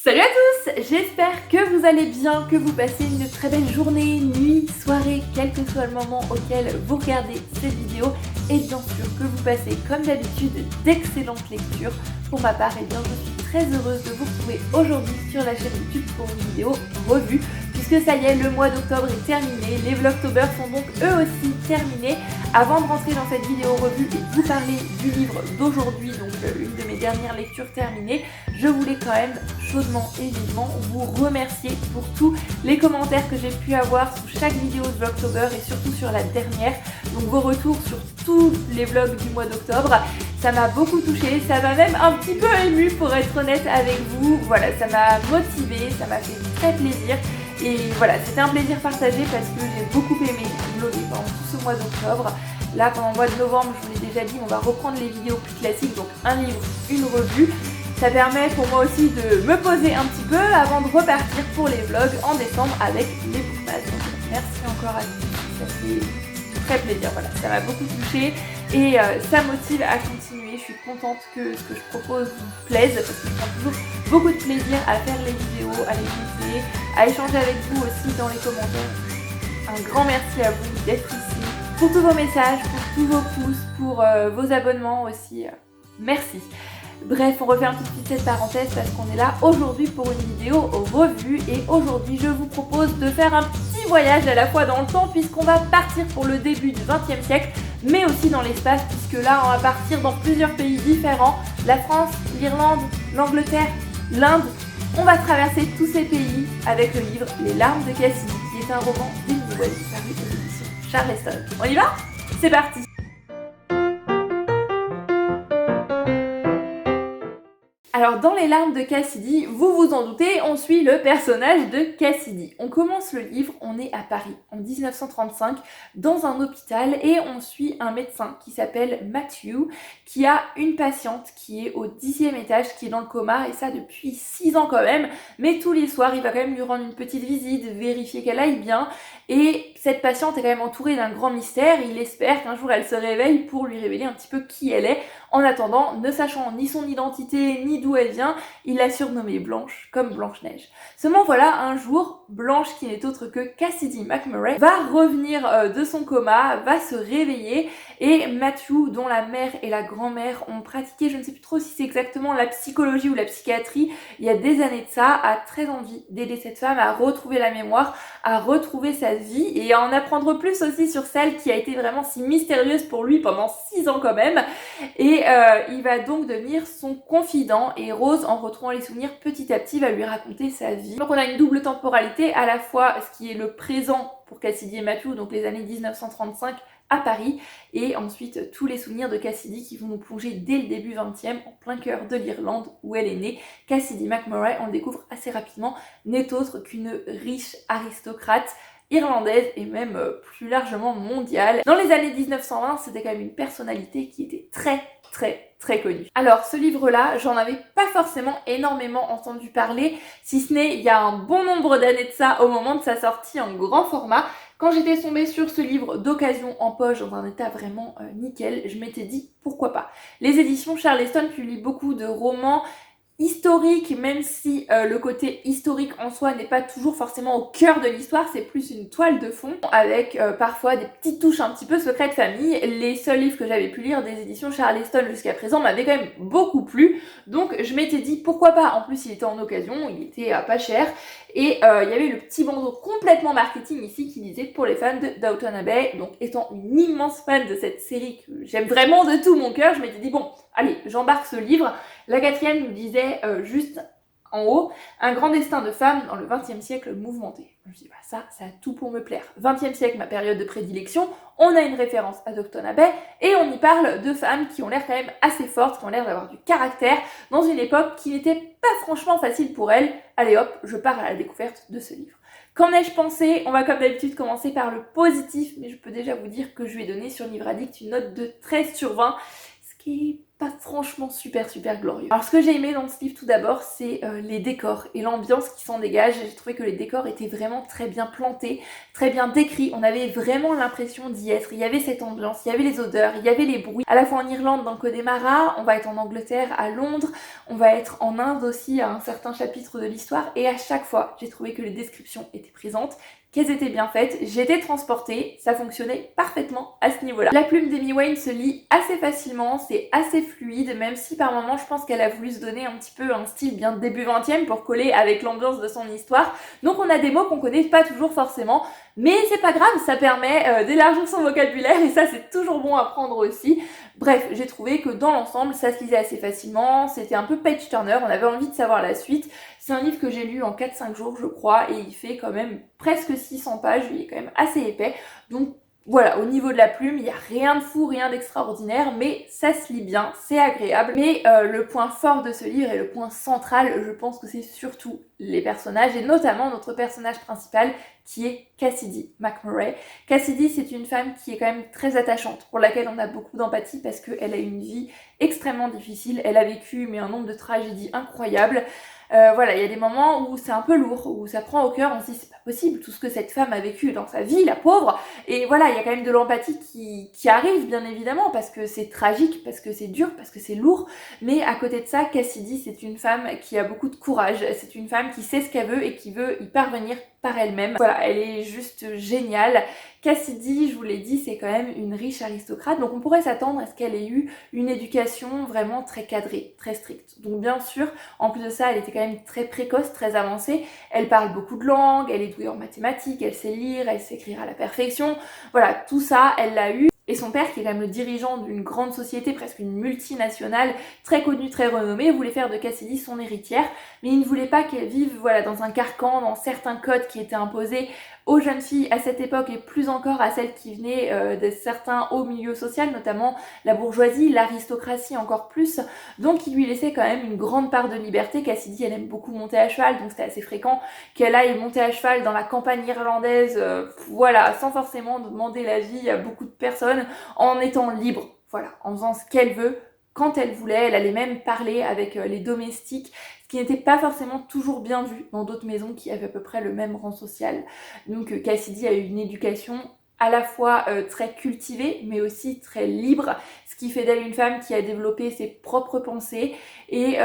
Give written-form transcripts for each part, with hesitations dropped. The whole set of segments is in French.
Salut à tous, j'espère que vous allez bien, que vous passez une très belle journée, nuit, soirée, quel que soit le moment auquel vous regardez cette vidéo et bien sûr que vous passez comme d'habitude d'excellentes lectures. Pour ma part, je suis très heureuse de vous retrouver aujourd'hui sur la chaîne YouTube pour une vidéo revue puisque ça y est, le mois d'octobre est terminé, les Vlogtober sont donc eux aussi terminés. Avant de rentrer dans cette vidéo revue et de vous parler du livre d'aujourd'hui, donc une de mes dernières lectures terminées, je voulais quand même chaudement et vivement vous remercier pour tous les commentaires que j'ai pu avoir sous chaque vidéo de Vlogtober et surtout sur la dernière. Donc vos retours sur tous les vlogs du mois d'octobre, ça m'a beaucoup touchée, ça m'a même un petit peu émue pour être honnête avec vous. Voilà, ça m'a motivée, ça m'a fait très plaisir. Et voilà, c'était un plaisir partagé parce que j'ai beaucoup aimé vlogger pendant tout ce mois d'octobre. Là, pendant le mois de novembre, je vous l'ai déjà dit, on va reprendre les vidéos plus classiques, donc un livre, une revue. Ça permet pour moi aussi de me poser un petit peu avant de repartir pour les vlogs en décembre avec les bookmas. Donc merci encore à tous, ça fait très plaisir, voilà, ça m'a beaucoup touchée et ça motive à continuer. Je suis contente que ce que je propose vous plaise parce que je prends toujours beaucoup de plaisir à faire les vidéos, à les monter, à échanger avec vous aussi dans les commentaires. Un grand merci à vous d'être ici, pour tous vos messages, pour tous vos pouces, pour vos abonnements aussi. Merci. Bref, on referme tout de suite cette parenthèse parce qu'on est là aujourd'hui pour une vidéo revue et aujourd'hui je vous propose de faire un petit voyage à la fois dans le temps puisqu'on va partir pour le début du XXe siècle mais aussi dans l'espace puisque là on va partir dans plusieurs pays différents, la France, l'Irlande, l'Angleterre, l'Inde. On va traverser tous ces pays avec le livre Les larmes de Cassidy qui est un roman d'Emily Wells paru aux éditions Charleston. On y va? C'est parti! Alors dans Les larmes de Cassidy, vous vous en doutez, on suit le personnage de Cassidy. On commence le livre, on est à Paris en 1935 dans un hôpital et on suit un médecin qui s'appelle Matthew qui a une patiente qui est au 10e étage, qui est dans le coma et ça depuis 6 ans quand même, mais tous les soirs il va quand même lui rendre une petite visite, vérifier qu'elle aille bien et cette patiente est quand même entourée d'un grand mystère, il espère qu'un jour elle se réveille pour lui révéler un petit peu qui elle est. En attendant, ne sachant ni son identité ni d'où elle vient, il l'a surnommée Blanche, comme Blanche-Neige. Seulement voilà, un jour, Blanche, qui n'est autre que Cassidy McMurray, va revenir de son coma, va se réveiller, et Matthew, dont la mère et la grand-mère ont pratiqué, je ne sais plus trop si c'est exactement la psychologie ou la psychiatrie, il y a des années de ça, a très envie d'aider cette femme à retrouver la mémoire, à retrouver sa vie, et à en apprendre plus aussi sur celle qui a été vraiment si mystérieuse pour lui pendant 6 ans quand même, et il va donc devenir son confident et Rose, en retrouvant les souvenirs petit à petit, va lui raconter sa vie. Donc on a une double temporalité, à la fois ce qui est le présent pour Cassidy et Matthew, donc les années 1935 à Paris, et ensuite tous les souvenirs de Cassidy qui vont nous plonger dès le début 20e, en plein cœur de l'Irlande où elle est née. Cassidy McMurray, on le découvre assez rapidement, n'est autre qu'une riche aristocrate irlandaise et même plus largement mondiale. Dans les années 1920, c'était quand même une personnalité qui était très connue. Alors ce livre-là, j'en avais pas forcément énormément entendu parler, si ce n'est il y a un bon nombre d'années de ça, au moment de sa sortie en grand format. Quand j'étais tombée sur ce livre d'occasion en poche dans un état vraiment nickel, je m'étais dit pourquoi pas. Les éditions Charleston publient beaucoup de romans historique, même si le côté historique en soi n'est pas toujours forcément au cœur de l'histoire, c'est plus une toile de fond avec parfois des petites touches un petit peu secret de famille. Les seuls livres que j'avais pu lire des éditions Charleston jusqu'à présent m'avaient quand même beaucoup plu, donc je m'étais dit pourquoi pas. En plus il était en occasion, il était pas cher et il y avait le petit bandeau complètement marketing ici qui disait pour les fans de Downton Abbey. Donc étant une immense fan de cette série que j'aime vraiment de tout mon cœur, je m'étais dit bon allez, j'embarque ce livre. La 4e nous disait juste en haut, un grand destin de femme dans le 20e siècle mouvementé. Je me suis dit, bah ça a tout pour me plaire. 20e siècle, ma période de prédilection, on a une référence à Downton Abbey, et on y parle de femmes qui ont l'air quand même assez fortes, qui ont l'air d'avoir du caractère, dans une époque qui n'était pas franchement facile pour elles. Allez hop, je pars à la découverte de ce livre. Qu'en ai-je pensé? On va comme d'habitude commencer par le positif, mais je peux déjà vous dire que je lui ai donné sur Livre Addict une note de 13 sur 20, ce qui est pas franchement super glorieux. Alors ce que j'ai aimé dans ce livre tout d'abord, c'est les décors et l'ambiance qui s'en dégage. J'ai trouvé que les décors étaient vraiment très bien plantés, très bien décrits. On avait vraiment l'impression d'y être. Il y avait cette ambiance, il y avait les odeurs, il y avait les bruits. À la fois en Irlande, dans le Connemara, on va être en Angleterre, à Londres, on va être en Inde aussi à un certain chapitre de l'histoire. Et à chaque fois, j'ai trouvé que les descriptions étaient présentes, qu'elles étaient bien faites, j'étais transportée, ça fonctionnait parfaitement à ce niveau-là. La plume d'Amy Wayne se lit assez facilement, c'est assez fluide, même si par moments je pense qu'elle a voulu se donner un petit peu un style bien début 20e pour coller avec l'ambiance de son histoire. Donc on a des mots qu'on connaît pas toujours forcément, mais c'est pas grave, ça permet d'élargir son vocabulaire et ça c'est toujours bon à prendre aussi. Bref, j'ai trouvé que dans l'ensemble ça se lisait assez facilement, c'était un peu page turner, on avait envie de savoir la suite. C'est un livre que j'ai lu en 4-5 jours je crois et il fait quand même presque 600 pages, il est quand même assez épais. Donc voilà, au niveau de la plume, il n'y a rien de fou, rien d'extraordinaire, mais ça se lit bien, c'est agréable. Mais le point fort de ce livre et le point central, je pense que c'est surtout les personnages, et notamment notre personnage principal qui est Cassidy McMurray. Cassidy, c'est une femme qui est quand même très attachante, pour laquelle on a beaucoup d'empathie parce qu'elle a une vie extrêmement difficile, elle a vécu mais un nombre de tragédies incroyables. Voilà, il y a des moments où c'est un peu lourd, où ça prend au cœur, on se dit c'est pas possible, tout ce que cette femme a vécu dans sa vie, la pauvre, et voilà, il y a quand même de l'empathie qui arrive bien évidemment, parce que c'est tragique, parce que c'est dur, parce que c'est lourd, mais à côté de ça, Cassidy c'est une femme qui a beaucoup de courage, c'est une femme qui sait ce qu'elle veut et qui veut y parvenir par elle-même. Voilà, elle est juste géniale. Cassidy, je vous l'ai dit, c'est quand même une riche aristocrate, donc on pourrait s'attendre à ce qu'elle ait eu une éducation vraiment très cadrée, très stricte. Donc bien sûr, en plus de ça, elle était quand même très précoce, très avancée, elle parle beaucoup de langues, elle est douée en mathématiques, elle sait lire, elle sait écrire à la perfection, voilà, tout ça, elle l'a eu. Et son père, qui est quand même le dirigeant d'une grande société, presque une multinationale, très connue, très renommée, voulait faire de Cassidy son héritière, mais il ne voulait pas qu'elle vive voilà, dans un carcan, dans certains codes qui étaient imposés aux jeunes filles à cette époque et plus encore à celles qui venaient de certains hauts milieux sociaux, notamment la bourgeoisie, l'aristocratie encore plus. Donc il lui laissait quand même une grande part de liberté. Cassidy, elle aime beaucoup monter à cheval, donc c'était assez fréquent qu'elle aille monter à cheval dans la campagne irlandaise, voilà, sans forcément demander l'avis à beaucoup de personnes, en étant libre, voilà, en faisant ce qu'elle veut, quand elle voulait. Elle allait même parler avec les domestiques, ce qui n'était pas forcément toujours bien vu dans d'autres maisons qui avaient à peu près le même rang social. Donc Cassidy a eu une éducation à la fois très cultivée, mais aussi très libre, ce qui fait d'elle une femme qui a développé ses propres pensées et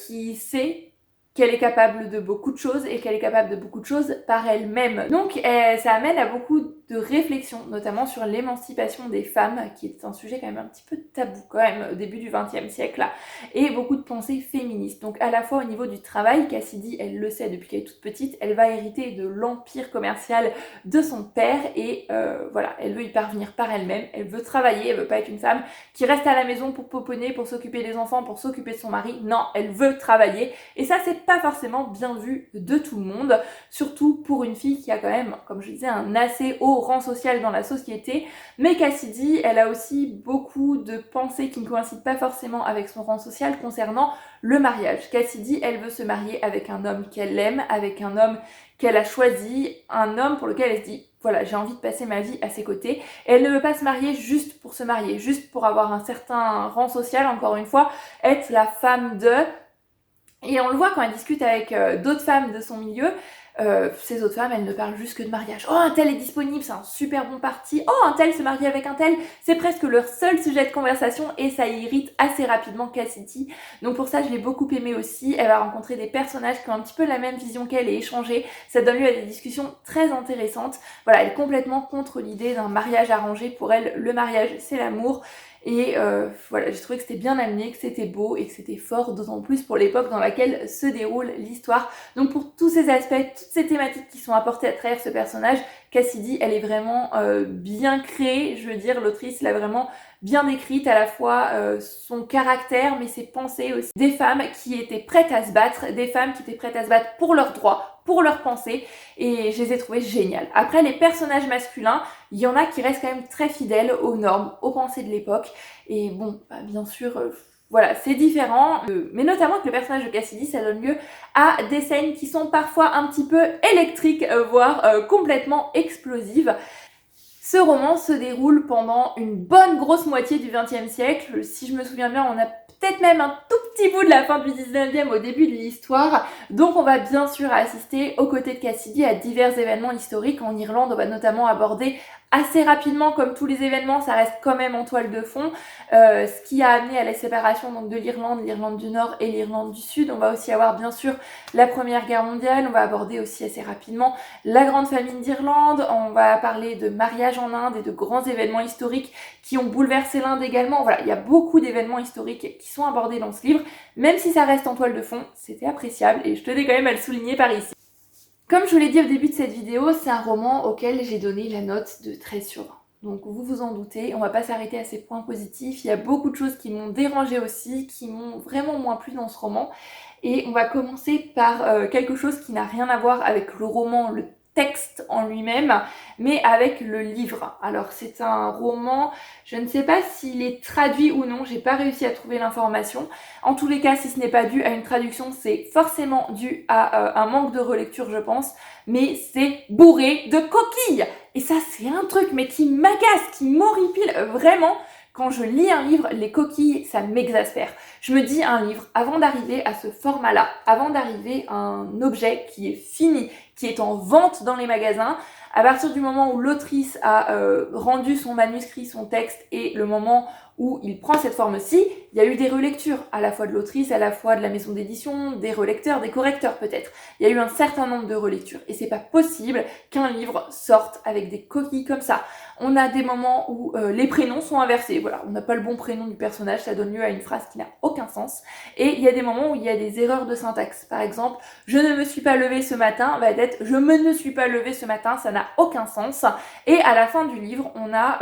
qui sait qu'elle est capable de beaucoup de choses et qu'elle est capable de beaucoup de choses par elle-même. Donc ça amène à beaucoup de réflexions, notamment sur l'émancipation des femmes, qui est un sujet quand même un petit peu tabou quand même au début du XXe siècle là, et beaucoup de pensées féministes. Donc à la fois au niveau du travail, Cassidy, elle le sait depuis qu'elle est toute petite, elle va hériter de l'empire commercial de son père et voilà, elle veut y parvenir par elle-même, elle veut travailler, elle veut pas être une femme qui reste à la maison pour pouponner, pour s'occuper des enfants, pour s'occuper de son mari. Non, elle veut travailler et ça c'est pas forcément bien vu de tout le monde, surtout pour une fille qui a quand même, comme je disais, un assez haut rang social dans la société. Mais Cassidy, elle a aussi beaucoup de pensées qui ne coïncident pas forcément avec son rang social concernant le mariage. Cassidy, elle veut se marier avec un homme qu'elle aime, avec un homme qu'elle a choisi, un homme pour lequel elle se dit voilà, j'ai envie de passer ma vie à ses côtés. Et elle ne veut pas se marier juste pour se marier, juste pour avoir un certain rang social, encore une fois, être la femme de... Et on le voit quand elle discute avec d'autres femmes de son milieu, ces autres femmes, elles ne parlent juste que de mariage. Oh, un tel est disponible, c'est un super bon parti. Oh, un tel se marie avec un tel, c'est presque leur seul sujet de conversation et ça irrite assez rapidement Cassidy. Donc pour ça, je l'ai beaucoup aimé aussi. Elle va rencontrer des personnages qui ont un petit peu la même vision qu'elle et échanger. Ça donne lieu à des discussions très intéressantes. Voilà, elle est complètement contre l'idée d'un mariage arrangé. Pour elle, le mariage, c'est l'amour. Et voilà, j'ai trouvé que c'était bien amené, que c'était beau et que c'était fort, d'autant plus pour l'époque dans laquelle se déroule l'histoire. Donc pour tous ces aspects, toutes ces thématiques qui sont apportées à travers ce personnage, Cassidy, elle est vraiment bien créée, je veux dire, l'autrice l'a vraiment bien décrite, à la fois son caractère, mais ses pensées aussi. Des femmes qui étaient prêtes à se battre, des femmes qui étaient prêtes à se battre pour leurs droits, pour leurs pensées, et je les ai trouvées géniales. Après, les personnages masculins, il y en a qui restent quand même très fidèles aux normes, aux pensées de l'époque, et bon, bah, bien sûr... voilà, c'est différent, mais notamment que le personnage de Cassidy, ça donne lieu à des scènes qui sont parfois un petit peu électriques, voire complètement explosives. Ce roman se déroule pendant une bonne grosse moitié du XXe siècle. Si je me souviens bien, on a peut-être même un tout petit bout de la fin du 19e au début de l'histoire. Donc on va bien sûr assister aux côtés de Cassidy à divers événements historiques. En Irlande, on va notamment aborder assez rapidement, comme tous les événements, ça reste quand même en toile de fond, ce qui a amené à la séparation donc, de l'Irlande du Nord et l'Irlande du Sud. On va aussi avoir bien sûr la Première Guerre mondiale, on va aborder aussi assez rapidement la Grande Famine d'Irlande, on va parler de mariage en Inde et de grands événements historiques qui ont bouleversé l'Inde également. Voilà, il y a beaucoup d'événements historiques qui sont abordés dans ce livre, même si ça reste en toile de fond, c'était appréciable et je tenais quand même à le souligner par ici. Comme je vous l'ai dit au début de cette vidéo, c'est un roman auquel j'ai donné la note de 13 sur 20. Donc vous vous en doutez, on va pas s'arrêter à ces points positifs, il y a beaucoup de choses qui m'ont dérangé aussi, qui m'ont vraiment moins plu dans ce roman. Et on va commencer par quelque chose qui n'a rien à voir avec le roman, le texte en lui-même, mais avec le livre. Alors c'est un roman, je ne sais pas s'il est traduit ou non, j'ai pas réussi à trouver l'information. En tous les cas, si ce n'est pas dû à une traduction, c'est forcément dû à un manque de relecture, je pense, mais c'est bourré de coquilles. Et ça, c'est un truc, mais qui m'agace, qui m'horripile vraiment. Quand je lis un livre, les coquilles, ça m'exaspère. Je me dis un livre, avant d'arriver à ce format-là, avant d'arriver à un objet qui est fini, qui est en vente dans les magasins, à partir du moment où l'autrice a rendu son manuscrit, son texte, et le moment où il prend cette forme-ci, il y a eu des relectures, à la fois de l'autrice, à la fois de la maison d'édition, des relecteurs, des correcteurs peut-être. Il y a eu un certain nombre de relectures, et c'est pas possible qu'un livre sorte avec des coquilles comme ça. On a des moments où les prénoms sont inversés, voilà, on n'a pas le bon prénom du personnage, ça donne lieu à une phrase qui n'a aucun sens. Et il y a des moments où il y a des erreurs de syntaxe. Par exemple, je ne me suis pas levée ce matin, va être je me ne suis pas levée ce matin, ça n'a aucun sens. Et à la fin du livre, on a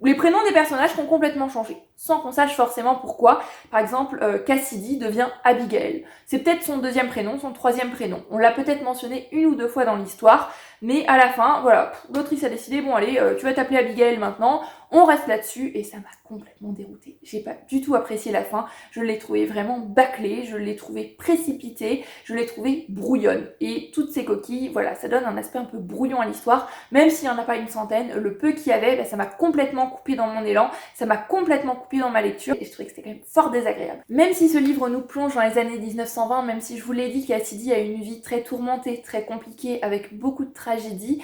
les prénoms des personnages qui ont complètement changé, sans qu'on sache forcément pourquoi. Par exemple, Cassidy devient Abigail. C'est peut-être son deuxième prénom, son troisième prénom. On l'a peut-être mentionné une ou deux fois dans l'histoire, mais à la fin, voilà, l'autrice a décidé, bon allez, tu vas t'appeler Abigail maintenant, on reste là-dessus, et ça m'a complètement déroutée. J'ai pas du tout apprécié la fin, je l'ai trouvée vraiment bâclée, je l'ai trouvée précipitée, je l'ai trouvée brouillonne. Et toutes ces coquilles, voilà, ça donne un aspect un peu brouillon à l'histoire, même s'il n'y en a pas une centaine, le peu qu'il y avait, bah, ça m'a complètement coupé dans mon élan, ça m'a complètement coupé dans ma lecture, et je trouvais que c'était quand même fort désagréable. Même si ce livre nous plonge dans les années 1920, même si je vous l'ai dit, Cassidy a une vie très tourmentée, très compliquée, avec beaucoup de tragédie,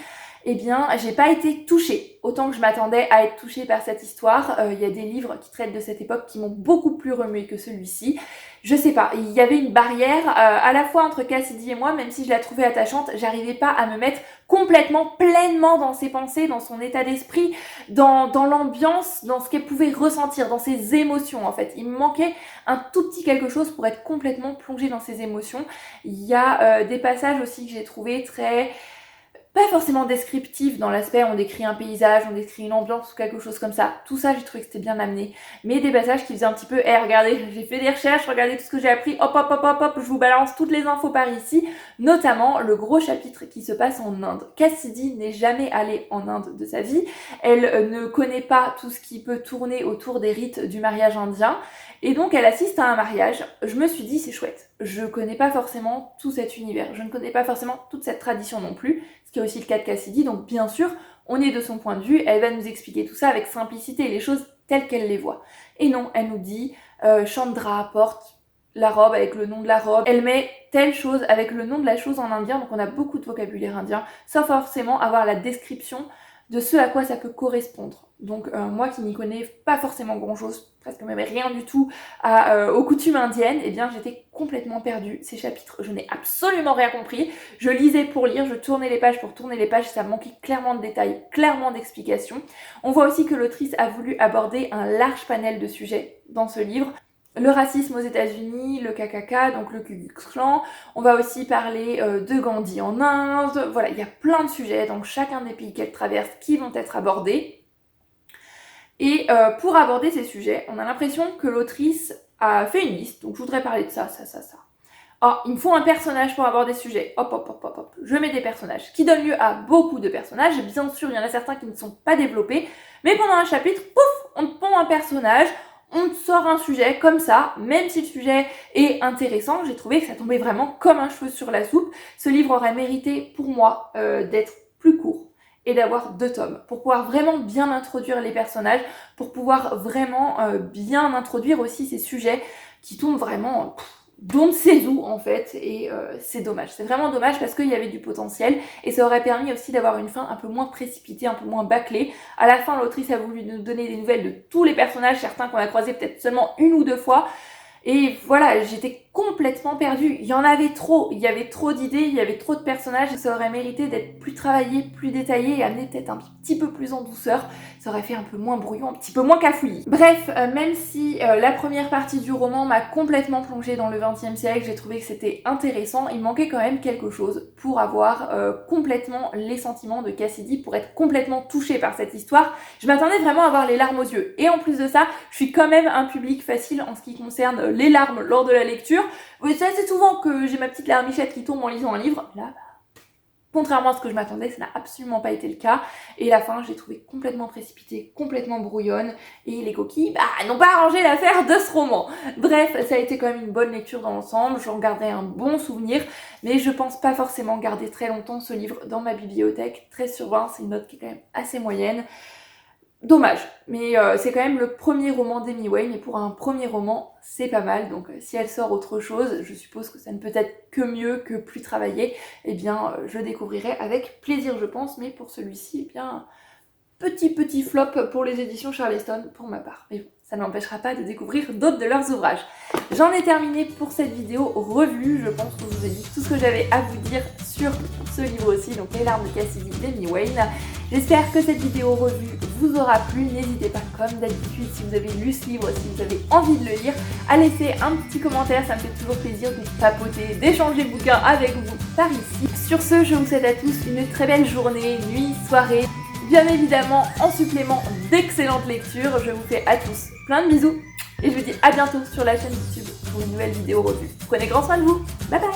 eh bien, j'ai pas été touchée autant que je m'attendais à être touchée par cette histoire. Il y a des livres qui traitent de cette époque qui m'ont beaucoup plus remué que celui-ci. Je sais pas, il y avait une barrière à la fois entre Cassidy et moi, même si je la trouvais attachante, j'arrivais pas à me mettre complètement, pleinement dans ses pensées, dans son état d'esprit, dans l'ambiance, dans ce qu'elle pouvait ressentir, dans ses émotions en fait. Il me manquait un tout petit quelque chose pour être complètement plongée dans ses émotions. Il y a des passages aussi que j'ai trouvé très pas forcément descriptif dans l'aspect on décrit un paysage, on décrit une ambiance ou quelque chose comme ça. Tout ça, j'ai trouvé que c'était bien amené. Mais des passages qui faisaient un petit peu, regardez, j'ai fait des recherches, regardez tout ce que j'ai appris, hop, hop, hop, hop, hop, je vous balance toutes les infos par ici. Notamment le gros chapitre qui se passe en Inde. Cassidy n'est jamais allée en Inde de sa vie. Elle ne connaît pas tout ce qui peut tourner autour des rites du mariage indien. Et donc elle assiste à un mariage. Je me suis dit c'est chouette. Je connais pas forcément tout cet univers. Je ne connais pas forcément toute cette tradition non plus. Ce qui est aussi le cas de Cassidy. Donc bien sûr, on est de son point de vue. Elle va nous expliquer tout ça avec simplicité, les choses telles qu'elle les voit. Et non, elle nous dit Chandra porte la robe avec le nom de la robe. Elle met telle chose avec le nom de la chose en indien. Donc on a beaucoup de vocabulaire indien, sans forcément avoir la description de ce à quoi ça peut correspondre. Donc moi qui n'y connais pas forcément grand chose, presque même rien du tout aux coutumes indiennes, eh bien j'étais complètement perdue. Ces chapitres, je n'ai absolument rien compris. Je lisais pour lire, je tournais les pages pour tourner les pages, ça manquait clairement de détails, clairement d'explications. On voit aussi que l'autrice a voulu aborder un large panel de sujets dans ce livre. Le racisme aux États-Unis, le KKK, donc le Ku Klux Klan. On va aussi parler de Gandhi en Inde. Voilà, il y a plein de sujets dans chacun des pays qu'elle traverse qui vont être abordés. Et pour aborder ces sujets, on a l'impression que l'autrice a fait une liste. Donc je voudrais parler de ça. Oh, il me faut un personnage pour aborder ce sujet. Hop, hop, hop, hop, hop. Je mets des personnages qui donnent lieu à beaucoup de personnages. Bien sûr, il y en a certains qui ne sont pas développés. Mais pendant un chapitre, pouf, on te pond un personnage. On te sort un sujet comme ça, même si le sujet est intéressant, j'ai trouvé que ça tombait vraiment comme un cheveu sur la soupe. Ce livre aurait mérité pour moi d'être plus court et d'avoir 2 tomes pour pouvoir vraiment bien introduire les personnages, pour pouvoir vraiment bien introduire aussi ces sujets qui tombent vraiment d'on ne sait où en fait, et c'est dommage, c'est vraiment dommage parce qu'il y avait du potentiel et ça aurait permis aussi d'avoir une fin un peu moins précipitée, un peu moins bâclée. À la fin, l'autrice a voulu nous donner des nouvelles de tous les personnages, certains qu'on a croisés peut-être seulement 1 ou 2 fois, et voilà, j'étais complètement perdue. Il y en avait trop, il y avait trop d'idées, il y avait trop de personnages, ça aurait mérité d'être plus travaillé, plus détaillé et amené peut-être un petit peu plus en douceur. Ça aurait fait un peu moins brouillon, un petit peu moins cafouillis. Bref, même si la première partie du roman m'a complètement plongée dans le XXe siècle, j'ai trouvé que c'était intéressant, il manquait quand même quelque chose pour avoir complètement les sentiments de Cassidy, pour être complètement touchée par cette histoire. Je m'attendais vraiment à avoir les larmes aux yeux. Et en plus de ça, je suis quand même un public facile en ce qui concerne les larmes lors de la lecture. Oui, c'est assez souvent que j'ai ma petite larmichette qui tombe en lisant un livre. Là, contrairement à ce que je m'attendais, ça n'a absolument pas été le cas. Et la fin, je l'ai trouvée complètement précipitée, complètement brouillonne. Et les coquilles, n'ont pas arrangé l'affaire de ce roman. Bref, ça a été quand même une bonne lecture dans l'ensemble. J'en gardais un bon souvenir. Mais je pense pas forcément garder très longtemps ce livre dans ma bibliothèque. 13 sur 20, c'est une note qui est quand même assez moyenne. Dommage, mais c'est quand même le premier roman d'Amy Wayne, et pour un premier roman, c'est pas mal. Donc si elle sort autre chose, je suppose que ça ne peut être que mieux, que plus travaillé, eh bien je découvrirai avec plaisir, je pense. Mais pour celui-ci, eh bien, petit flop pour les éditions Charleston pour ma part. Mais bon, ça n'empêchera pas de découvrir d'autres de leurs ouvrages. J'en ai terminé pour cette vidéo revue. Je pense que je vous ai dit tout ce que j'avais à vous dire sur ce livre aussi, donc Les larmes de Cassidy d'Amy Wayne. J'espère que cette vidéo revue vous aura plu. N'hésitez pas, comme d'habitude, si vous avez lu ce livre, si vous avez envie de le lire, à laisser un petit commentaire. Ça me fait toujours plaisir de papoter, d'échanger bouquins avec vous par ici. Sur ce, je vous souhaite à tous une très belle journée, nuit, soirée. Bien évidemment, en supplément d'excellentes lectures, je vous fais à tous plein de bisous et je vous dis à bientôt sur la chaîne YouTube pour une nouvelle vidéo revue. Prenez grand soin de vous, bye bye.